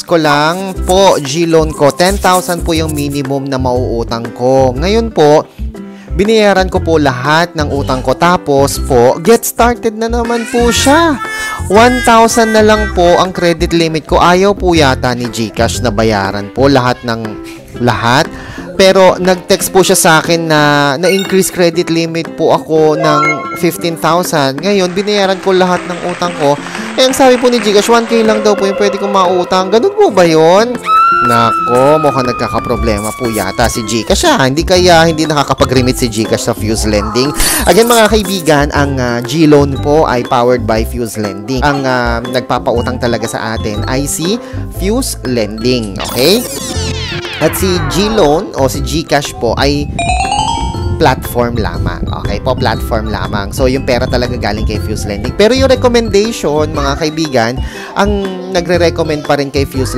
ko lang po, G-loan ko, 10,000 po yung minimum na mauutang ko. Ngayon po, binayaran ko po lahat ng utang ko. Tapos po, get started na naman po siya. 1,000 na lang po ang credit limit ko. Ayaw po yata ni GCash na bayaran po lahat ng lahat. Pero nag-text po siya sa akin na na-increase credit limit po ako ng 15,000. Ngayon, binayaran ko lahat ng utang ko. Eh, ang sabi po ni GCash, 1K lang daw po yung pwede kong mautang. Ganun po ba yun? Nako, mukhang nagkakaproblema po yata si GCash. Hindi kaya hindi nakakapag-remit si GCash sa Fuse Lending. Again mga kaibigan, ang G-Loan po ay powered by Fuse Lending. Ang nagpapautang talaga sa atin ay si Fuse Lending. Okay? At si G-Loan o si GCash po ay platform lamang. Okay po, platform lamang. So, yung pera talaga galing kay Fuse Lending. Pero yung recommendation, mga kaibigan, ang nagre-recommend pa rin kay Fuse